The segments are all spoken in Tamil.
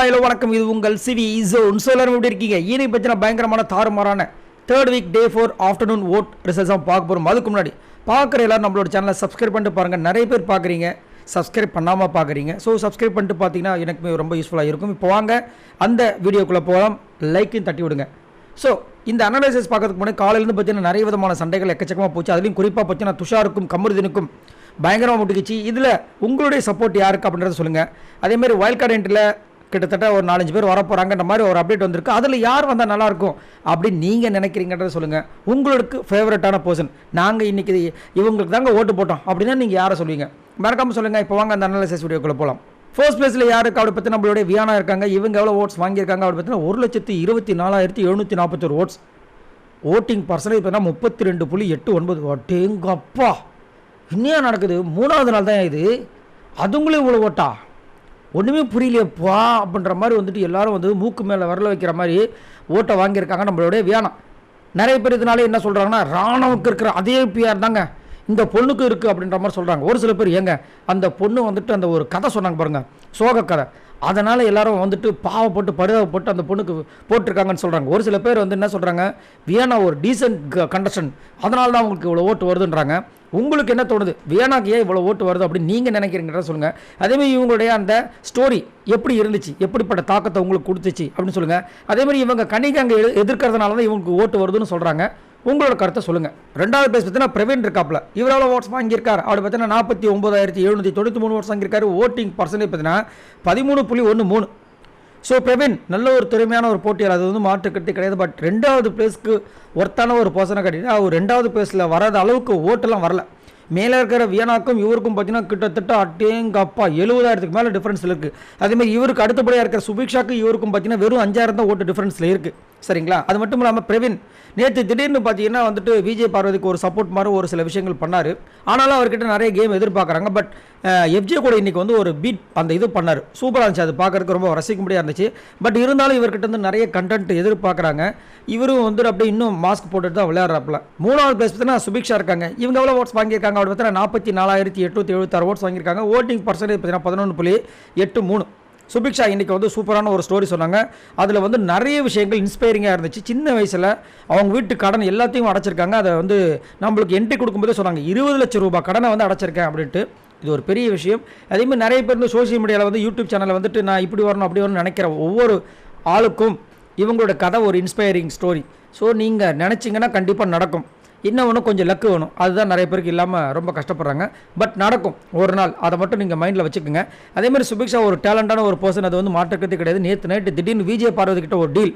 ஹலோ வணக்கம். இது உங்கள் சிவி ஜோன். எல்லாரும் எப்படி இருக்கீங்க? இனி பற்றின பயங்கரமான தாறுமாறான தேர்ட் வீக் டே 4 ஆஃப்டர்நூன் ஓட் ரிசல்ட்ஸ் தான் பார்க்க போகிறோம். அதுக்கு முன்னாடி பார்க்குற எல்லாரும் நம்மளோட சேனலை சப்ஸ்கிரைப் பண்ணிட்டு பாருங்கள். நிறைய பேர் பார்க்குறீங்க, சப்ஸ்கிரைப் பண்ணாமல் பார்க்குறீங்க. ஸோ சப்ஸ்கிரைப் பண்ணிட்டு பார்த்தீங்கன்னா எனக்கு ரொம்ப யூஸ்ஃபுல்லாக இருக்கும். இப்போ வாங்க அந்த வீடியோக்குள்ளே போகலாம். லைக்கையும் தட்டி விடுங்க. ஸோ இந்த அனாலிசிஸ் பார்க்கறதுக்கு முன்னாடி காலையிலேருந்து பார்த்தீங்கன்னா நிறைய விதமான சண்டைகள் எக்கச்சக்கமாக போச்சு. அதுலேயும் குறிப்பாக பார்த்தீங்கன்னா துஷாருக்கும் கமருதீனுக்கும் பயங்கரமாக முட்டுக்குச்சு. இதில் உங்களுடைய சப்போர்ட் யாருக்கு அப்படின்றத சொல்லுங்கள். அதேமாதிரி வைல்ட் கார்டு என்ட்ரியில் கிட்டத்தட்ட ஒரு 4-5 பேர் வர போகிறாங்கன்ற மாதிரி ஒரு அப்டேட் வந்திருக்கு. அதில் யார் வந்தால் நல்லாயிருக்கும் அப்படின்னு நீங்கள் நினைக்கிறீங்கன்றத சொல்லுங்கள். உங்களுக்கு ஃபேவரட்டான பர்சன், நாங்கள் இன்றைக்கி இவங்களுக்கு தாங்க ஓட்டு போட்டோம் அப்படின்னா நீங்கள் யாரை சொல்லுவீங்க? மறக்காமல் சொல்லுங்கள். இப்போ வாங்க அந்த அனாலிசிஸ் வீடியோக்குள்ளே போகலாம். ஃபர்ஸ்ட் பிளேஸில் யாருக்கு அப்படி பற்றி நம்மளுடைய வியானா இருக்காங்க. இவங்க எவ்வளோ ஓட்ஸ் வாங்கியிருக்காங்க அப்படி பார்த்தீங்கன்னா 1,24,740 ஓட்ஸ். ஓட்டிங் பர்சன்டேஜ் பார்த்தீங்கன்னா 32.89. அடேங்கப்பா, இன்னும் நடக்குது. 3வது நாள் தான் இது, அதுங்களும் இவ்வளோ ஓட்டா? ஒன்றுமே புரியலையப்பா அப்படின்ற மாதிரி வந்துட்டு எல்லாரும் வந்து மூக்கு மேலே வரல வைக்கிற மாதிரி ஓட்டை வாங்கியிருக்காங்க நம்மளுடைய வியானா. நிறைய பேர் இதனால என்ன சொல்கிறாங்கன்னா, ராணுவுக்கு இருக்கிற அதே பிஆர் தாங்க இந்த பொண்ணுக்கு இருக்குது அப்படின்ற மாதிரி சொல்கிறாங்க. ஒரு சில பேர் ஏங்க அந்த பொண்ணு வந்துட்டு அந்த ஒரு கதை சொன்னாங்க பாருங்கள், சோக கதை, அதனால் எல்லாரும் வந்துட்டு பாவப்பட்டு பரிதாபப்பட்டு அந்த பொண்ணுக்கு போட்டிருக்காங்கன்னு சொல்கிறாங்க. ஒரு சில பேர் வந்து என்ன சொல்கிறாங்க, வியானா ஒரு டீசென்ட் கண்டஸ்டன், அதனால தான் அவங்களுக்கு இவ்வளோ ஓட்டு வருதுன்றாங்க. உங்களுக்கு என்ன தோணுது? வியானாக்கு ஏன் இவ்வளோ ஓட்டு வருது அப்படின்னு நீங்கள் நினைக்கிறீங்கன்றத சொல்லுங்கள். அதேமாதிரி இவங்களுடைய அந்த ஸ்டோரி எப்படி இருந்துச்சு, எப்படிப்பட்ட தாக்கத்தை உங்களுக்கு கொடுத்துச்சு அப்படின்னு சொல்லுங்கள். அதேமாதிரி இவங்க கனிக்கு அங்கே எதிர்க்கிறதுனால தான் இவங்களுக்கு ஓட்டு வருதுன்னு சொல்கிறாங்க. உங்களோட கருத்தை சொல்லுங்கள். 2வது பிளேஸ் பார்த்தீங்கன்னா பிரவீன் இருக்காப்ல. இவர் எவ்வளோ ஓட்ஸ் வாங்கியிருக்கார் அப்படி பார்த்தீங்கன்னா 49,793 ஓட்ஸ் வாங்கியிருக்காரு. ஓட்டிங் பர்சன்டேஜ் பார்த்தீங்கன்னா 13.13. ஸோ பிரவீன் நல்ல ஒரு திறமையான ஒரு போட்டியாளர், அது வந்து மாற்றுக்கட்டு கிடையாது. பட் 2வது பிளேஸ்க்கு ஒர்த்தான ஒரு பர்சனை கட்டிட்டு அவர் 2வது பிளேஸில் வராத அளவுக்கு ஓட்டெல்லாம் வரல. மேலே இருக்கிற வியானாக்கும் இவருக்கும் பார்த்தீங்கன்னா கிட்டத்தட்ட அட்டேங்கப்பா 70,000க்கு மேலே டிஃப்ரென்ஸில் இருக்குது. அதேமாதிரி இவருக்கு அடுத்தபடியாக இருக்கிற சுபிக்ஷாக்கு இவருக்கும் பார்த்தீங்கன்னா வெறும் 5,000 தான் ஓட்டு டிஃப்ரென்ஸில் இருக்குது. சரிங்களா? அது மட்டும் இல்லாமல் பிரவீன் நேற்று திடீர்னு பார்த்தீங்கன்னா வந்துட்டு விஜய் பார்வதிக்கு ஒரு சப்போர்ட் மாதிரி ஒரு சில விஷயங்கள் பண்ணார். ஆனாலும் அவர்கிட்ட நிறைய கேம் எதிர்பார்க்குறாங்க. பட் எஃப்ஜே கூட இன்றைக்கி வந்து ஒரு பீட் அந்த இது பண்ணார், சூப்பராக இருந்துச்சு. அது பார்க்குறதுக்கு ரொம்ப ரசிக்கும்படியாக இருந்துச்சு. பட் இருந்தாலும் இவர்கிட்ட வந்து நிறைய கண்டென்ட் எதிர்பார்க்குறாங்க. இவரும் வந்துட்டு அப்படியே இன்னும் மாஸ்க் போட்டுட்டு தான் விளையாடுறாப்புல. 3வது பிளேஸ் பார்த்தீங்கன்னா சுபிக்ஷா இருக்காங்க. இவங்க எவ்வளோ ஓட்ஸ் வாங்கியிருக்காங்க அப்படி பார்த்தீங்கன்னா 44,876 ஓட்ஸ் வாங்கியிருக்காங்க. ஓட்டிங் பர்சன்டேஜ் பார்த்தீங்கன்னா 11.83. சுபிக்ஷா இன்றைக்கி வந்து சூப்பரான ஒரு ஸ்டோரி சொன்னாங்க. அதில் வந்து நிறைய விஷயங்கள் இன்ஸ்பைரிங்காக இருந்துச்சு. சின்ன வயசில் அவங்க வீட்டு கடன் எல்லாத்தையும் அடைச்சிருக்காங்க. அதை வந்து நம்மளுக்கு என்ட்ரி கொடுக்கும்போதே சொன்னாங்க, 20 லட்சம் ரூபாய் கடனை வந்து அடைச்சிருக்கேன் அப்படின்ட்டு. இது ஒரு பெரிய விஷயம். அதேமாதிரி நிறைய பேர் வந்து சோஷியல் மீடியாவில் வந்து யூடியூப் சேனலில் வந்துட்டு நான் இப்படி வரணும் அப்படி வரணும்னு நினைக்கிற ஒவ்வொரு ஆளுக்கும் இவங்களோட கதை ஒரு இன்ஸ்பைரிங் ஸ்டோரி. ஸோ நீங்கள் நினச்சிங்கன்னா கண்டிப்பாக நடக்கும். இன்னொன்று கொஞ்சம் லக்கு வேணும், அதுதான் நிறைய பேருக்கு இல்லாமல் ரொம்ப கஷ்டப்படுறாங்க. பட் நடக்கும் ஒரு நாள், அதை மட்டும் நீங்கள் மைண்டில் வச்சுக்கோங்க. அதேமாதிரி சுபிக்ஷா ஒரு டேலண்டான ஒரு பர்சன், அது வந்து மாற்றக்கிறதே கிடையாது. நேற்று நைட்டு திடீர்னு விஜய் பார்வதி கிட்ட ஒரு டீல்,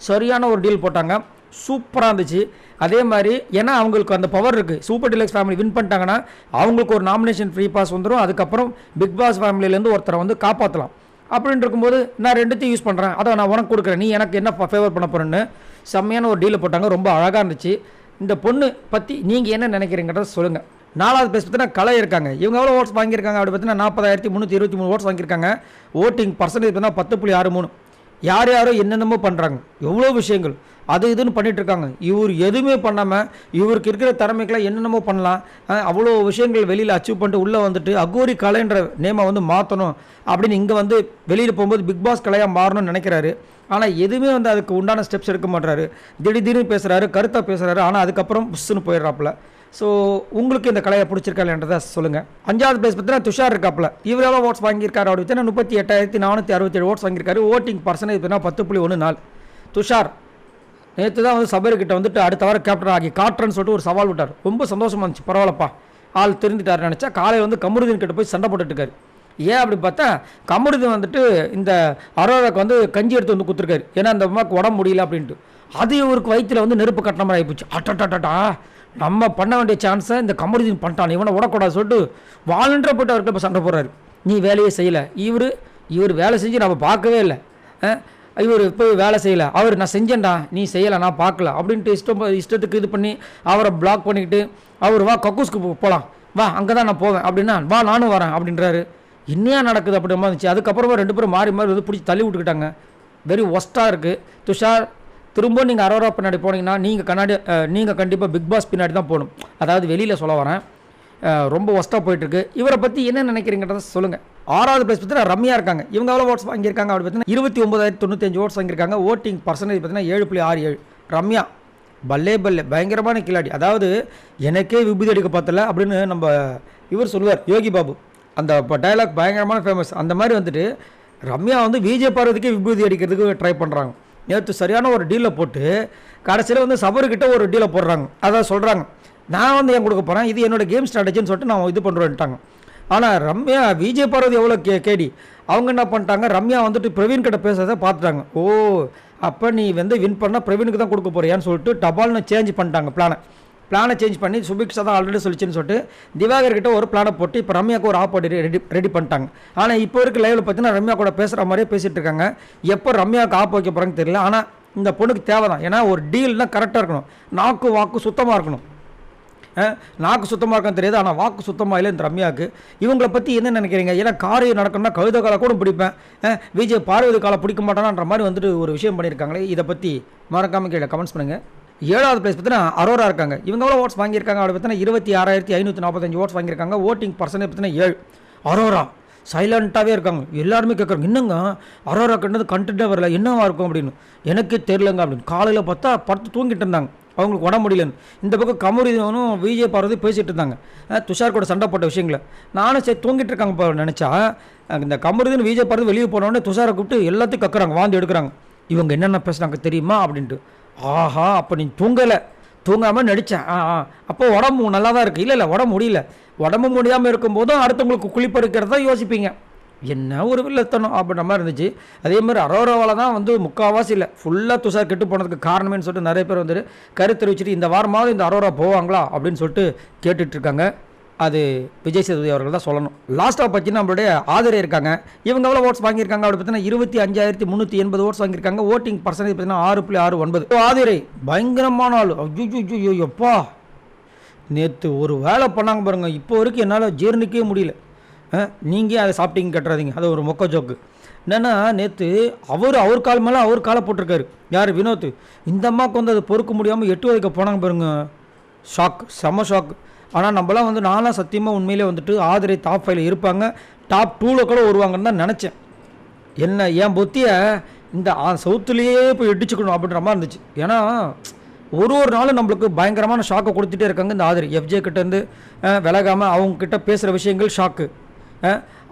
சரியான ஒரு டீல் போட்டாங்க, சூப்பராக இருந்துச்சு. அதே மாதிரி ஏன்னா அவங்களுக்கு அந்த பவர் இருக்குது. சூப்பர் டிலக்ஸ் ஃபேமிலி வின் பண்ணிட்டாங்கன்னா அவங்களுக்கு ஒரு நாமினேஷன் ஃப்ரீ பாஸ் வந்துடும். அதுக்கப்புறம் பிக் பாஸ் ஃபேமிலியிலேருந்து ஒருத்தரை வந்து காப்பாற்றலாம். அப்படின்னு இருக்கும்போது நான் 2த்தையும் யூஸ் பண்ணுறேன், அதை நான் உனக்கு கொடுக்குறேன், நீ எனக்கு என்ன ஃபேவர் பண்ண போகிறேன்னு செம்மையான ஒரு டீலை போட்டாங்க. ரொம்ப அழகாக இருந்துச்சு. இந்த பொண்ணு பற்றி நீங்கள் என்ன நினைக்கிறீங்கிறத சொல்லுங்கள். 4வது பிளேஸ் பார்த்தீங்கன்னா கலை இருக்காங்க. இவங்க எவ்வளோ ஓட்ஸ் வாங்கியிருக்காங்க அப்படி பார்த்தீங்கன்னா 40,323 ஓட்ஸ் வாங்கியிருக்காங்க. ஓட்டிங் பர்சன்டேஜ் பார்த்தீங்கன்னா 10.63. யார் யாரோ என்னென்னமோ பண்ணுறாங்க, எவ்வளோ விஷயங்கள் அது இதுன்னு பண்ணிகிட்டு இருக்காங்க. இவர் எதுவுமே பண்ணாமல் இவருக்கு இருக்கிற திறமைக்கெல்லாம் என்னென்னமோ பண்ணலாம். அவ்வளோ விஷயங்கள் வெளியில் அச்சீவ் பண்ணிட்டு உள்ளே வந்துட்டு அகோரி கலைன்ற நேமை வந்து மாற்றணும் அப்படின்னு இங்கே வந்து வெளியில் போகும்போது பிக் பாஸ் கலையாக மாறணும்னு நினைக்கிறாரு. ஆனால் எதுவுமே வந்து அதுக்கு உண்டான ஸ்டெப்ஸ் எடுக்க மாட்டாரு. திடீர்னு பேசுகிறாரு, கருத்தாக பேசுகிறாரு, ஆனால் அதுக்கப்புறம் புஷ்ஷுன்னு போயிடுறாப்புல. ஸோ உங்களுக்கு இந்த கலையை பிடிச்சிருக்கா இல்லைன்றதை சொல்லுங்கள். 5வது பிளேஸ் பார்த்தீங்கன்னா துஷார் இருக்காப்புல. இவர் எவ்வளோ ஓட்ஸ் வாங்கியிருக்காரு அப்படி பார்த்தீங்கன்னா 38,467 ஓட்ஸ் வாங்கியிருக்காரு. ஓட்டிங் பர்சன்டேஜ் பார்த்தீங்கன்னா 10.14. துஷார் நேற்று தான் வந்து சபரிக்கிட்ட வந்துட்டு அடுத்த வாரம் கேப்டன் ஆகி காட்டுறேன்னு சொல்லிட்டு ஒரு சவால் விட்டார். ரொம்ப சந்தோஷமாக இருந்துச்சு. பரவாயில்லப்பா ஆள் தெரிஞ்சுட்டாருன்னு நினச்சா காலையில் வந்து கமருதீன் கிட்ட போய் சண்டை போட்டுருக்காரு. ஏன் அப்படி பார்த்தா கமருதீன் வந்துட்டு இந்த அரோராக்கு வந்து கஞ்சி எடுத்து வந்து கொடுத்துருக்காரு, ஏன்னா அந்த அம்மாவுக்கு உடம்பு முடியல அப்படின்ட்டு. அது இவருக்கு வயிற்றில் வந்து நெருப்பு கட்டின மாதிரி ஆகிப்போச்சு. அட்டா நம்ம பண்ண வேண்டிய சான்ஸை இந்த கமருதீன் பண்ணிட்டான், இவனை விடக்கூடாது சொல்லிட்டு வாலண்டராக போட்டு அவர்கிட்ட இப்போ சண்டை போடுறாரு. நீ வேலையே செய்யலை, இவர் வேலை செஞ்சு நம்ம பார்க்கவே இல்லை, இவர் இப்போ வேலை செய்யலை, அவர் நான் செஞ்சேன்டா நீ செய்யலை நான் பார்க்கல அப்படின்ட்டு இஷ்டத்துக்கு இது பண்ணி அவரை பிளாக் பண்ணிக்கிட்டு அவர் வா கக்கூஸ்க்கு போகலாம், வா அங்கே தான் நான் போவேன் அப்படின்னா வா நானும் வரேன் அப்படின்றாரு. என்னையா நடக்குது அப்படி மாதிரி இருந்துச்சு. அதுக்கப்புறமா 2 பேரும் மாறி வந்து பிடிச்சி தள்ளி விட்டுக்கிட்டாங்க. வெரி ஒஸ்ட்டாக இருக்குது. துஷார் திரும்ப நீங்கள் அரோரா பின்னாடி போனீங்கன்னா நீங்கள் கண்டிப்பாக பிக் பாஸ் பின்னாடி தான் போகணும். அதாவது வெளியில் சொல்ல வரேன், ரொம்ப ஒஸ்ட்டாக போயிட்டுருக்கு. இவரை பற்றி என்ன நினைக்கிறீங்கிறத சொல்லுங்கள். 6வது பிளேஸ் பார்த்தீங்கன்னா ரம்யா இருக்காங்க. இவங்க எவ்வளோ ஓட்ஸ் வாங்கியிருக்காங்க அப்படி பார்த்தீங்கன்னா 29,095 ஓட்ஸ் வாங்கியிருக்காங்க. ஓட்டிங் பர்சன்டேஜ் பார்த்தீங்கன்னா 7.67. ரம்யா பல்லே பயங்கரமான கில்லாடி. அதாவது எனக்கே விபூதி அடிக்க பார்த்தல அப்படின்னு நம்ம இவர் சொல்லுவார் யோகி பாபு. அந்த டைலாக் பயங்கரமான ஃபேமஸ். அந்த மாதிரி வந்துட்டு ரம்யா வந்து விஜய் பார்வதிக்கே விபூதி அடிக்கிறதுக்கு ட்ரை பண்ணுறாங்க. நேற்று சரியான ஒரு டீலை போட்டு கடைசியில் வந்து சபருக்கிட்ட ஒரு டீலை போடுறாங்க. அதான் சொல்கிறாங்க, நான் வந்து ஏன் கொடுக்க போகிறேன், இது என்னோடய கேம் ஸ்ட்ராட்டஜின்னு சொல்லிட்டு நான் இது பண்ணுறேன்ட்டாங்க. ஆனால் ரம்யா விஜய் பார்வதி எவ்வளோ கேடி, அவங்க என்ன பண்ணிட்டாங்க, ரம்யா வந்துட்டு பிரவீன் கிட்ட பேசுறதை பார்த்துட்டாங்க. ஓ அப்போ நீ வந்து வின் பண்ணால் பிரவீனுக்கு தான் கொடுக்க போறியான்னு சொல்லிட்டு டபால்னு சேஞ்ச் பண்ணிட்டாங்க பிளானை சேஞ்ச் பண்ணி சுபிக்ஷா தான் ஆல்ரெடி சொல்லிச்சுன்னு சொல்லிட்டு திவாகர் கிட்ட ஒரு பிளானை போட்டு இப்போ ரம்யாவுக்கு ஒரு ஆப்போர்ட் ரெடி பண்ணிட்டாங்க. ஆனால் இப்போ இருக்க லைவில் பார்த்தீங்கன்னா ரம்யா கூட பேசுகிற மாதிரியே பேசிகிட்டு இருக்காங்க. எப்போ ரம்யாவுக்கு ஆப் வைக்க போகிறாங்கன்னு தெரியல. ஆனால் இந்த பொண்ணுக்கு தேவை தான். ஏன்னா ஒரு டீல்னால் கரெக்டாக இருக்கணும், நாக்கு வாக்கு சுத்தமாக இருக்கணும். நாக்கு சுத்தமாக இருக்கான்னு தெரியாது, ஆனால் வாக்கு சுத்தமாக இல்லை இந்த ரம்யாவுக்கு. இவங்களை பற்றி என்ன நினைக்கிறீங்க? ஏன்னா காரியம் நடக்கணும்னா கவிதை காலை கூட பிடிப்பேன், விஜய் பார்வதி காலை பிடிக்க மாட்டானான்ற மாதிரி வந்துட்டு ஒரு விஷயம் பண்ணியிருக்காங்களே. இதை பற்றி மறக்காமல் கீழே கமெண்ட்ஸ் பண்ணுங்கள். 7வது பிளேஸ் பார்த்தீங்கன்னா அரோரா இருக்காங்க. இவங்க எவ்வளோ ஓட்ஸ் வாங்கியிருக்காங்க அப்படி பார்த்தீங்கன்னா 26,545 ஓட்ஸ் வாங்கியிருக்காங்க. ஓட்டிங் பர்சன்டேஜ் பார்த்தீங்கன்னா 7. அரோரா சைலண்ட்டாகவே இருக்காங்க. எல்லாருமே கேட்குறாங்க, என்னங்க அரோரா கண்டது கண்டென்ட்டாக வரல, என்னவா இருக்கும் அப்படின்னு. எனக்கு தெரிலங்க அப்படின்னு. காலையில் பார்த்தா படுத்து தூங்கிட்டு இருந்தாங்க, அவங்களுக்கு உடம்பு முடியலன்னு. இந்த பக்கம் கமருதீனும் விஜய் பார்வதி பேசிகிட்டு இருந்தாங்க துஷார் கூட சண்டை போட்ட விஷயங்களை. நானும் சரி தூங்கிட்டு இருக்காங்க இப்போ நினச்சா, இந்த கமருதீன் விஜய் பார்வதி வெளியே போனோடனே துஷாரை கூப்பிட்டு எல்லாத்தையும் கக்குறாங்க, வாந்தி எடுக்கிறாங்க. இவங்க என்னென்ன பேசுகிறாங்க தெரியுமா அப்படின்ட்டு. ஆஹா அப்போ நீ தூங்காமல் நடித்தேன். அப்போ உடம்பு நல்லா தான் இருக்குது. இல்லை உடம்பு முடியல. உடம்பு முடியாமல் இருக்கும்போதும் அடுத்தவங்களுக்கு குளிப்பெடுக்கிறதா யோசிப்பீங்க. என்ன ஒரு வில்லத்தனம் அப்படின்ற மாதிரி இருந்துச்சு. அதே மாதிரி அரோராவால் தான் வந்து முக்கால்வாசி இல்லை ஃபுல்லாக துஷார் கெட்டு போனதுக்கு காரணமேனு சொல்லிட்டு நிறைய பேர் வந்துட்டு கருத்து தெரிவிச்சுட்டு இந்த வாரமாவது இந்த அரோரா போவாங்களா அப்படின்னு சொல்லிட்டு கேட்டுட்ருக்காங்க. அது விஜய் சேதுபதி அவர்கள் தான் சொல்லணும். லாஸ்ட்டாக பார்த்தீங்கன்னா நம்மளுடைய ஆதரே இருக்காங்க. இவங்க எவ்வளோ ஓட்ஸ் வாங்கியிருக்காங்க அப்படி பார்த்தீங்கன்னா 25,380 ஓட்ஸ் வாங்கியிருக்காங்க. ஓட்டிங் பர்சன்டேஜ் பார்த்தீங்கன்னா 6.69. ஆதிரை பயங்கரமான ஆள். ஐயோ எப்பா நேற்று ஒரு வேலை பண்ணாங்க பாருங்கள், இப்போ வரைக்கும் என்னால் ஜீர்ணிக்கவே முடியல. நீங்கள் அதை சாப்பிட்டீங்க கட்டுறாதீங்க, அது ஒரு மொக்க ஜோக்கு. என்னென்னா நேற்று அவர் கால் மேலே அவர் காலை போட்டிருக்காரு. யார்? வினோத். இந்த அம்மாவுக்கு வந்து அதை பொறுக்க முடியாமல் 8 வரைக்கும் போனாங்க பாருங்க. ஷாக், செம்ம ஷாக். ஆனால் நம்மளாம் வந்து நான்லாம் சத்தியமாக உண்மையிலே வந்துட்டு ஆதிரை டாப் 5 இருப்பாங்க, டாப் 2 கூட வருவாங்கன்னு தான் நினச்சேன். என்ன என் புத்தியை இந்த சவுத்துலேயே போய் இடிச்சுக்கணும் அப்படின்ற மாதிரி இருந்துச்சு. ஏன்னா ஒரு நாளும் நம்மளுக்கு பயங்கரமான ஷாக்கை கொடுத்துட்டே இருக்காங்க இந்த ஆதிரை. எஃப்ஜே கிட்டேருந்து விலகாமல் அவங்கக்கிட்ட பேசுகிற விஷயங்கள் ஷாக்கு,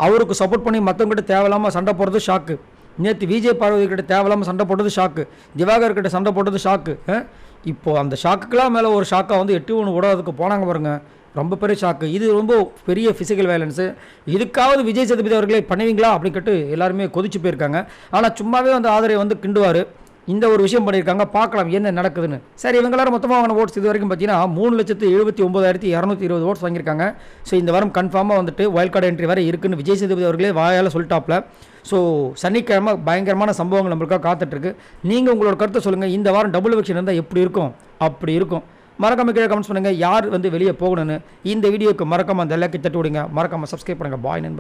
அவருக்கு சப்போர்ட் பண்ணி மற்றவங்ககிட்ட தேவையில்லாமல் சண்டை போடுறது ஷாக்கு, நேற்று விஜய் பார்வதி கிட்ட தேவையில்லாமல் சண்டை போடுறது ஷாக்கு, திவாகர் கிட்ட சண்டை போடுறது ஷாக்கு. இப்போது அந்த ஷாக்குக்கெலாம் மேலே ஒரு ஷாக்காக வந்து 8-1 விடாததுக்கு போனாங்க பாருங்க, ரொம்ப பெரிய ஷாக்கு. இது ரொம்ப பெரிய ஃபிசிக்கல் வயலன்ஸு. இதுக்காவது விஜய் சேதுபதி அவர்களே பண்ணுவீங்களா அப்படின்னு கேட்டு எல்லாருமே கொதிச்சு போயிருக்காங்க. ஆனால் சும்மாவே வந்து ஆதரவை வந்து கிண்டுவார். இந்த ஒரு விஷயம் பண்ணியிருக்காங்க, பார்க்கலாம் என்ன நடக்குதுன்னு. சரி, இவங்க எல்லாரும் மொத்தமாக வாங்கின ஓட்ஸ் இது வரைக்கும் பார்த்தீங்கன்னா 3,79,220 ஓட்ஸ் வாங்கியிருக்காங்க. ஸோ இந்த வாரம் கன்ஃபார்மாக வந்துட்டு வைல்ட் கார்டு என்ட்ரி வரை இருக்குன்னு விஜய் சேதுபதி அவர்களே வாயால் சொல்லிட்டாப்ல. ஸோ சனிக்கிழமை பயங்கரமான சம்பவங்கள் நம்மளுக்காக காத்துட்ருக்கு. நீங்கள் உங்களோட கருத்தை சொல்லுங்கள். இந்த வாரம் டபுள் எவிக்ஷன் இருந்தால் எப்படி இருக்கும்? அப்படி இருக்கும். மறக்காம கீழே கமெண்ட்ஸ் பண்ணுங்கள் யார் வந்து வெளியே போகணுன்னு. இந்த வீடியோக்கு மறக்காமல் அந்த லைக்கை தட்டி விடுங்க. மறக்காமல் சப்ஸ்கிரைப் பண்ணுங்கள். பாய் நண்பர்.